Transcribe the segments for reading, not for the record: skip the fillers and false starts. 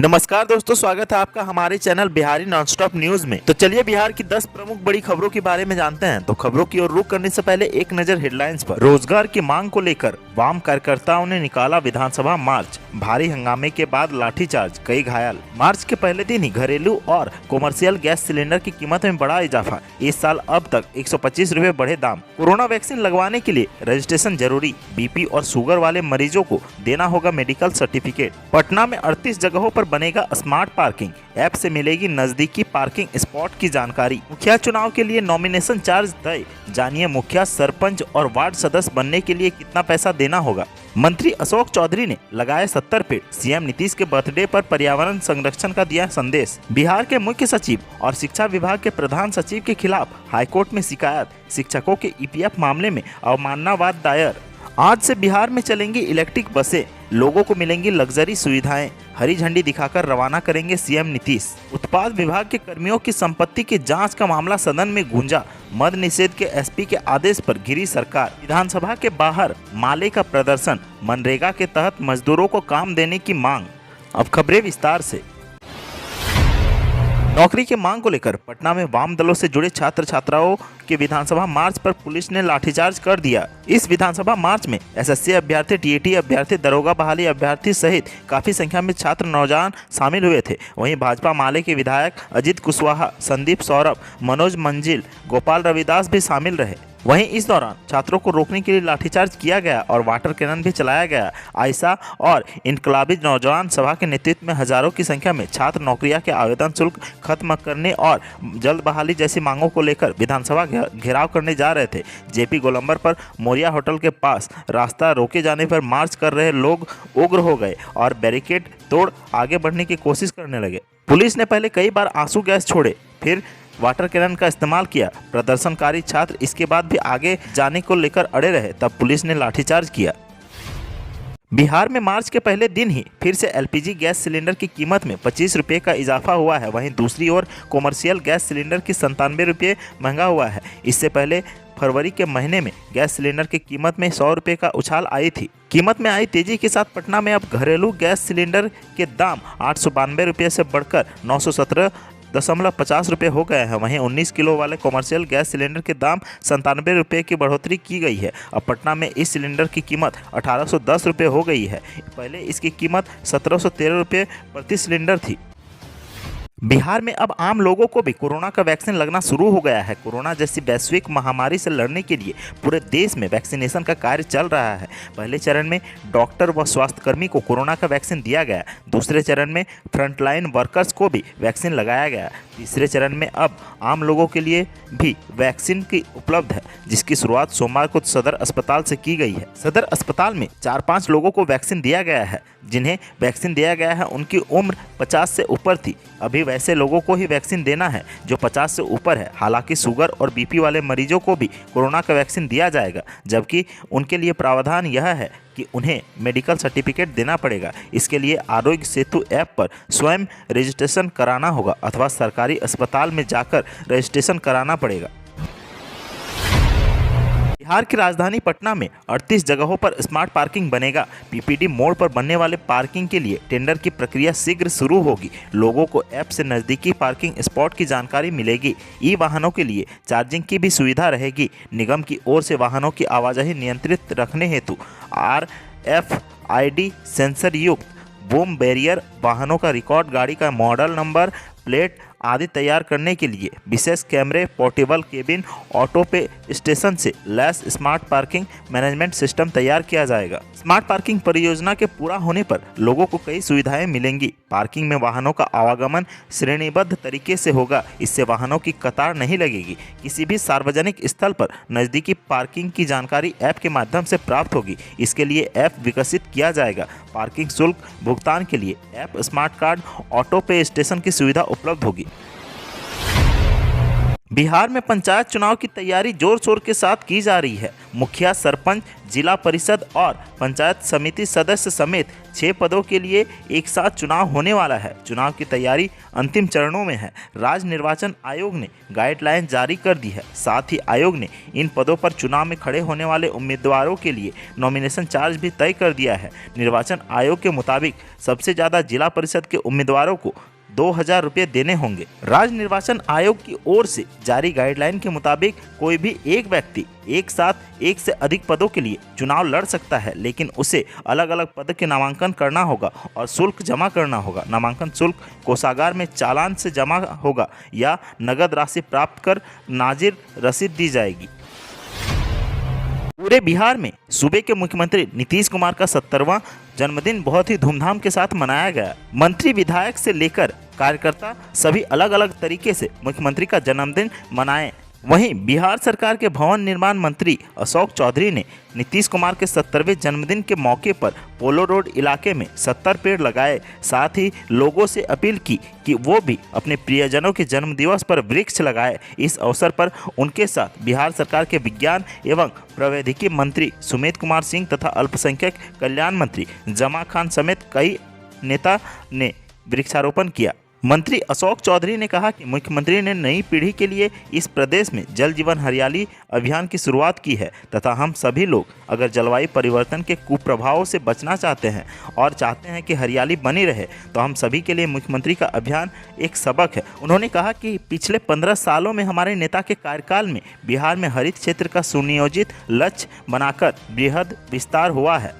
नमस्कार दोस्तों, स्वागत है आपका हमारे चैनल बिहारी नॉनस्टॉप न्यूज में। तो चलिए बिहार की 10 प्रमुख बड़ी खबरों के बारे में जानते हैं। तो खबरों की ओर रुख करने से पहले एक नजर हेडलाइंस पर। रोजगार की मांग को लेकर वाम कार्यकर्ताओं ने निकाला विधानसभा मार्च। भारी हंगामे के बाद लाठीचार्ज, कई घायल। मार्च के पहले दिन ही घरेलू और कॉमर्शियल गैस सिलेंडर की कीमत में बड़ा इजाफा। इस साल अब तक 125 रुपए बढ़े दाम। कोरोना वैक्सीन लगवाने के लिए रजिस्ट्रेशन जरूरी। बीपी और शुगर वाले मरीजों को देना होगा मेडिकल सर्टिफिकेट। पटना में 38 जगहों पर बनेगा स्मार्ट पार्किंग। ऐप से मिलेगी नजदीकी पार्किंग स्पॉट की जानकारी। मुखिया चुनाव के लिए नॉमिनेशन चार्ज तय। जानिए मुखिया, सरपंच और वार्ड सदस्य बनने के लिए कितना पैसा देना होगा। मंत्री अशोक चौधरी ने लगाए 70 पेड़। सीएम नीतीश के बर्थडे पर पर्यावरण संरक्षण का दिया संदेश। बिहार के मुख्य सचिव और शिक्षा विभाग के प्रधान सचिव के खिलाफ हाईकोर्ट में शिकायत। शिक्षकों के ईपीएफ मामले में अवमानना वाद दायर। आज से बिहार में चलेंगी इलेक्ट्रिक बसें। लोगों को मिलेंगी लग्जरी सुविधाएं। हरी झंडी दिखाकर रवाना करेंगे सीएम नीतीश। उत्पाद विभाग के कर्मियों की संपत्ति की जांच का मामला सदन में गूंजा। मद निषेध के एसपी के आदेश पर घिरी सरकार। विधानसभा के बाहर माले का प्रदर्शन। मनरेगा के तहत मजदूरों को काम देने की मांग। अब खबरें विस्तार से। नौकरी की मांग को लेकर पटना में वाम दलों से जुड़े छात्र छात्राओं के विधानसभा मार्च पर पुलिस ने लाठीचार्ज कर दिया। इस विधानसभा मार्च में एसएससी अभ्यर्थी, टीएटी अभ्यर्थी, दरोगा बहाली अभ्यर्थी सहित काफी संख्या में छात्र नौजवान शामिल हुए थे। वहीं भाजपा माले के विधायक अजित कुशवाहा, संदीप सौरभ, मनोज मंजिल, गोपाल रविदास भी शामिल रहे। वहीं इस दौरान छात्रों को रोकने के लिए लाठीचार्ज किया गया और वाटर कैनन भी चलाया गया। आयशा और इनकलाबी नौजवान सभा के नेतृत्व में हजारों की संख्या में छात्र नौकरियां के आवेदन शुल्क खत्म करने और जल्द बहाली जैसी मांगों को लेकर विधानसभा घेराव करने जा रहे थे। जेपी गोलंबर पर मोरिया होटल के पास रास्ता रोके जाने पर मार्च कर रहे लोग उग्र हो गए और बैरिकेड तोड़ आगे बढ़ने की कोशिश करने लगे। पुलिस ने पहले कई बार आंसू गैस छोड़े, फिर वाटर कैनन का इस्तेमाल किया। प्रदर्शनकारी छात्र इसके बाद भी आगे जाने को लेकर अड़े रहे, तब पुलिस ने लाठीचार्ज किया। बिहार में मार्च के पहले दिन ही फिर से एलपीजी गैस सिलेंडर की कीमत में 25 रुपये का इजाफा हुआ है। वहीं दूसरी ओर कॉमर्शियल गैस सिलेंडर की 97 रुपये महंगा हुआ है। इससे पहले फरवरी के महीने में गैस सिलेंडर की कीमत में 100 रुपये का उछाल आई थी। कीमत में आई तेजी के साथ पटना में अब घरेलू गैस सिलेंडर के दाम 892 रुपये से बढ़कर 917.50 रुपये हो गए हैं। वहीं 19 किलो वाले कॉमर्शियल गैस सिलेंडर के दाम 97 रुपये की बढ़ोतरी की गई है। अब पटना में इस सिलेंडर की कीमत 1810 रुपये हो गई है। पहले इसकी कीमत 1713 रुपये प्रति सिलेंडर थी। बिहार में अब आम लोगों को भी कोरोना का वैक्सीन लगना शुरू हो गया है। कोरोना जैसी वैश्विक महामारी से लड़ने के लिए पूरे देश में वैक्सीनेशन का कार्य चल रहा है। पहले चरण में डॉक्टर व स्वास्थ्यकर्मी को कोरोना का वैक्सीन दिया गया। दूसरे चरण में फ्रंटलाइन वर्कर्स को भी वैक्सीन लगाया गया। तीसरे चरण में अब आम लोगों के लिए भी वैक्सीन की उपलब्ध है, जिसकी शुरुआत सोमवार को सदर अस्पताल से की गई है। सदर अस्पताल में 4-5 लोगों को वैक्सीन दिया गया है। जिन्हें वैक्सीन दिया गया है उनकी उम्र 50 से ऊपर थी। अभी वैसे लोगों को ही वैक्सीन देना है जो 50 से ऊपर है। हालांकि शुगर और बीपी वाले मरीजों को भी कोरोना का वैक्सीन दिया जाएगा, जबकि उनके लिए प्रावधान यह है कि उन्हें मेडिकल सर्टिफिकेट देना पड़ेगा। इसके लिए आरोग्य सेतु ऐप पर स्वयं रजिस्ट्रेशन कराना होगा अथवा सरकारी अस्पताल में जाकर रजिस्ट्रेशन कराना पड़ेगा। बिहार की राजधानी पटना में 38 जगहों पर स्मार्ट पार्किंग बनेगा। पीपीडी मोड़ पर बनने वाले पार्किंग के लिए टेंडर की प्रक्रिया शीघ्र शुरू होगी। लोगों को ऐप से नजदीकी पार्किंग स्पॉट की जानकारी मिलेगी। ई वाहनों के लिए चार्जिंग की भी सुविधा रहेगी। निगम की ओर से वाहनों की आवाजाही नियंत्रित रखने हेतु RFID सेंसर युक्त बूम बैरियर, वाहनों का रिकॉर्ड, गाड़ी का मॉडल नंबर प्लेट आदि तैयार करने के लिए विशेष कैमरे, पोर्टेबल केबिन, ऑटो पे स्टेशन से lace smart parking management system तैयार किया जाएगा। स्मार्ट पार्किंग परियोजना के पूरा होने पर लोगों को कई सुविधाएं मिलेंगी। पार्किंग में वाहनों का आवागमन श्रेणीबद्ध तरीके से होगा। इससे वाहनों की कतार नहीं लगेगी। किसी भी सार्वजनिक स्थल पर नज़दीकी पार्किंग की जानकारी ऐप के माध्यम से प्राप्त होगी। इसके लिए ऐप विकसित किया जाएगा। पार्किंग शुल्क भुगतान के लिए ऐप, स्मार्ट कार्ड, ऑटो पे स्टेशन की सुविधा उपलब्ध होगी। बिहार में पंचायत चुनाव की तैयारी जोर शोर के साथ की जा रही है। मुखिया, सरपंच, जिला परिषद और पंचायत समिति सदस्य समेत 6 पदों के लिए एक साथ चुनाव होने वाला है। चुनाव की तैयारी अंतिम चरणों में है। राज्य निर्वाचन आयोग ने गाइडलाइन जारी कर दी है। साथ ही आयोग ने इन पदों पर चुनाव में खड़े होने वाले उम्मीदवारों के लिए नॉमिनेशन चार्ज भी तय कर दिया है। निर्वाचन आयोग के मुताबिक सबसे ज़्यादा जिला परिषद के उम्मीदवारों को 2,000 रुपये देने होंगे। राज्य निर्वाचन आयोग की ओर से जारी गाइडलाइन के मुताबिक कोई भी एक व्यक्ति एक साथ एक से अधिक पदों के लिए चुनाव लड़ सकता है, लेकिन उसे अलग अलग पद के नामांकन करना होगा और शुल्क जमा करना होगा। नामांकन शुल्क कोषागार में चालान से जमा होगा या नगद राशि प्राप्त कर नाजिर रसीद दी जाएगी। पूरे बिहार में सूबे के मुख्यमंत्री नीतीश कुमार का 70वां जन्मदिन बहुत ही धूमधाम के साथ मनाया गया। मंत्री, विधायक से लेकर कार्यकर्ता सभी अलग अलग तरीके से मुख्यमंत्री का जन्मदिन मनाए। वहीं बिहार सरकार के भवन निर्माण मंत्री अशोक चौधरी ने नीतीश कुमार के 70वें जन्मदिन के मौके पर पोलो रोड इलाके में 70 पेड़ लगाए। साथ ही लोगों से अपील की कि वो भी अपने प्रियजनों के जन्मदिवस पर वृक्ष लगाए। इस अवसर पर उनके साथ बिहार सरकार के विज्ञान एवं प्रौद्योगिकी मंत्री सुमित कुमार सिंह तथा अल्पसंख्यक कल्याण मंत्री जमा खान समेत कई नेता ने वृक्षारोपण किया। मंत्री अशोक चौधरी ने कहा कि मुख्यमंत्री ने नई पीढ़ी के लिए इस प्रदेश में जल जीवन हरियाली अभियान की शुरुआत की है तथा हम सभी लोग अगर जलवायु परिवर्तन के कुप्रभावों से बचना चाहते हैं और चाहते हैं कि हरियाली बनी रहे तो हम सभी के लिए मुख्यमंत्री का अभियान एक सबक है। उन्होंने कहा कि पिछले 15 सालों में हमारे नेता के कार्यकाल में बिहार में हरित क्षेत्र का सुनियोजित लक्ष्य बनाकर बृहद विस्तार हुआ है।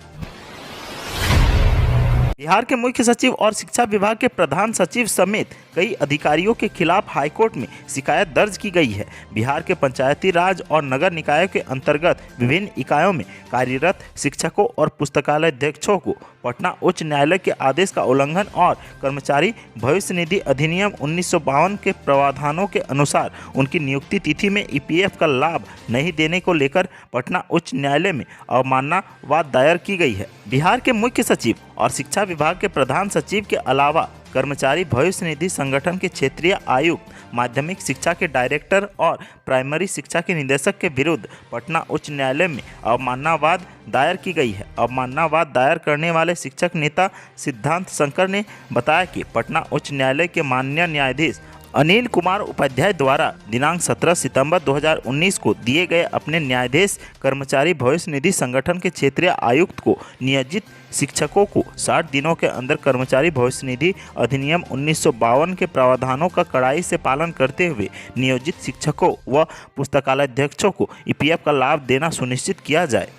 बिहार के मुख्य सचिव और शिक्षा विभाग के प्रधान सचिव समेत कई अधिकारियों के खिलाफ हाईकोर्ट में शिकायत दर्ज की गई है। बिहार के पंचायती राज और नगर निकायों के अंतर्गत विभिन्न इकाइयों में कार्यरत शिक्षकों और पुस्तकालय अध्यक्षों को पटना उच्च न्यायालय के आदेश का उल्लंघन और कर्मचारी भविष्य निधि अधिनियम 1952 के प्रावधानों के अनुसार उनकी नियुक्ति तिथि में ईपीएफ का लाभ नहीं देने को लेकर पटना उच्च न्यायालय में अवमानना वाद दायर की गई है। बिहार के मुख्य सचिव और शिक्षा विभाग के प्रधान सचिव के अलावा कर्मचारी भविष्य निधि संगठन के क्षेत्रीय आयुक्त, माध्यमिक शिक्षा के डायरेक्टर और प्राइमरी शिक्षा के निदेशक के विरुद्ध पटना उच्च न्यायालय में अवमानना वाद दायर की गई है। अवमानना वाद दायर करने वाले शिक्षक नेता सिद्धांत शंकर ने बताया कि पटना उच्च न्यायालय के माननीय न्यायाधीश अनिल कुमार उपाध्याय द्वारा दिनांक 17 सितंबर 2019 को दिए गए अपने न्यायाधीश कर्मचारी भविष्य निधि संगठन के क्षेत्रीय आयुक्त को नियोजित शिक्षकों को 60 दिनों के अंदर कर्मचारी भविष्य निधि अधिनियम 1952 के प्रावधानों का कड़ाई से पालन करते हुए नियोजित शिक्षकों व पुस्तकालय अध्यक्षों को ईपीएफ का लाभ देना सुनिश्चित किया जाए।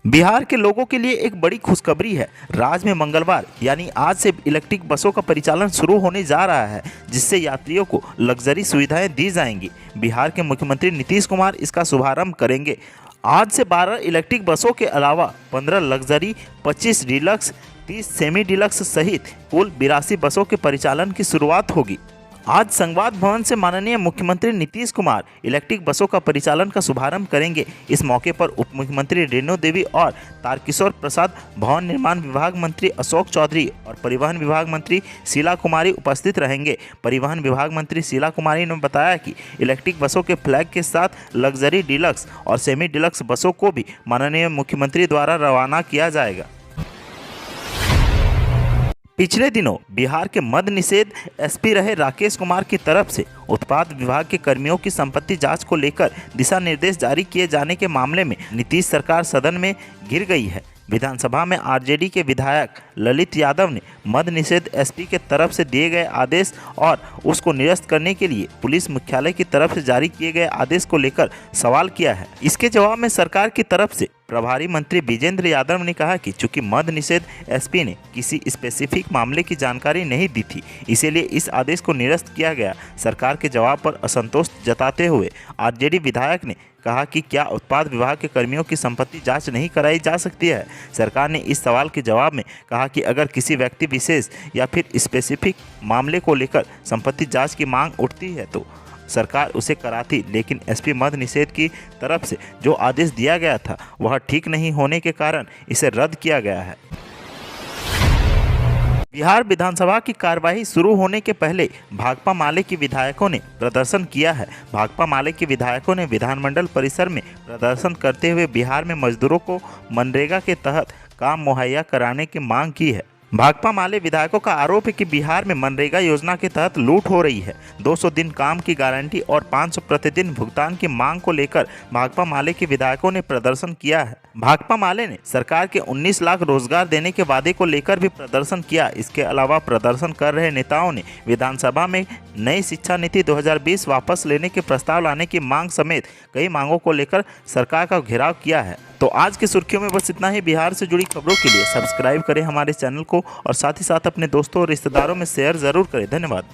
बिहार के लोगों के लिए एक बड़ी खुशखबरी है। राज्य में मंगलवार यानी आज से इलेक्ट्रिक बसों का परिचालन शुरू होने जा रहा है, जिससे यात्रियों को लग्जरी सुविधाएं दी जाएंगी। बिहार के मुख्यमंत्री नीतीश कुमार इसका शुभारंभ करेंगे। आज से 12 इलेक्ट्रिक बसों के अलावा 15 लग्जरी, 25 डिलक्स, 30 सेमी डिलक्स सहित कुल 82 बसों के परिचालन की शुरुआत होगी। आज संवाद भवन से माननीय मुख्यमंत्री नीतीश कुमार इलेक्ट्रिक बसों का परिचालन का शुभारंभ करेंगे। इस मौके पर उप मुख्यमंत्री रेणु देवी और तारकिशोर प्रसाद, भवन निर्माण विभाग मंत्री अशोक चौधरी और परिवहन विभाग मंत्री शीला कुमारी उपस्थित रहेंगे। परिवहन विभाग मंत्री शीला कुमारी ने बताया कि इलेक्ट्रिक बसों के फ्लैग के साथ लग्जरी डिलक्स और सेमी डिलक्स बसों को भी माननीय मुख्यमंत्री द्वारा रवाना किया जाएगा। पिछले दिनों बिहार के मद निषेध एसपी रहे राकेश कुमार की तरफ से उत्पाद विभाग के कर्मियों की संपत्ति जांच को लेकर दिशा निर्देश जारी किए जाने के मामले में नीतीश सरकार सदन में घिर गई है। विधानसभा में आरजेडी के विधायक ललित यादव ने मद निषेध एसपी के तरफ से दिए गए आदेश और उसको निरस्त करने के लिए पुलिस मुख्यालय की तरफ से जारी किए गए आदेश को लेकर सवाल किया है। इसके जवाब में सरकार की तरफ से प्रभारी मंत्री विजेंद्र यादव ने कहा कि चूंकि मद निषेध एसपी ने किसी स्पेसिफिक मामले की जानकारी नहीं दी थी, इसीलिए इस आदेश को निरस्त किया गया। सरकार के जवाब पर असंतोष जताते हुए आरजेडी विधायक ने कहा कि क्या उत्पाद विभाग के कर्मियों की संपत्ति जांच नहीं कराई जा सकती है। सरकार ने इस सवाल के जवाब में कहा कि अगर किसी व्यक्ति विशेष या फिर स्पेसिफिक मामले को लेकर संपत्ति जांच की मांग उठती है तो सरकार उसे कराती, लेकिन एसपी मद निषेध की तरफ से जो आदेश दिया गया था वह ठीक नहीं होने के कारण इसे रद्द किया गया है। बिहार विधानसभा की कार्यवाही शुरू होने के पहले भाकपा माले के विधायकों ने प्रदर्शन किया है। भाकपा माले के विधायकों ने विधानमंडल परिसर में प्रदर्शन करते हुए बिहार में मजदूरों को मनरेगा के तहत काम मुहैया कराने की मांग की है। भाकपा माले विधायकों का आरोप है कि बिहार में मनरेगा योजना के तहत लूट हो रही है। 200 दिन काम की गारंटी और 500 प्रतिदिन भुगतान की मांग को लेकर भाकपा माले के विधायकों ने प्रदर्शन किया है। भाकपा माले ने सरकार के 19 लाख रोजगार देने के वादे को लेकर भी प्रदर्शन किया। इसके अलावा प्रदर्शन कर रहे नेताओं ने विधानसभा में नई शिक्षा नीति 2020 वापस लेने के प्रस्ताव लाने की मांग समेत कई मांगों को लेकर सरकार का घेराव किया है। तो आज की सुर्खियों में बस इतना ही। बिहार से जुड़ी खबरों के लिए सब्सक्राइब करें हमारे चैनल को और साथ ही साथ अपने दोस्तों और रिश्तेदारों में शेयर जरूर करें। धन्यवाद।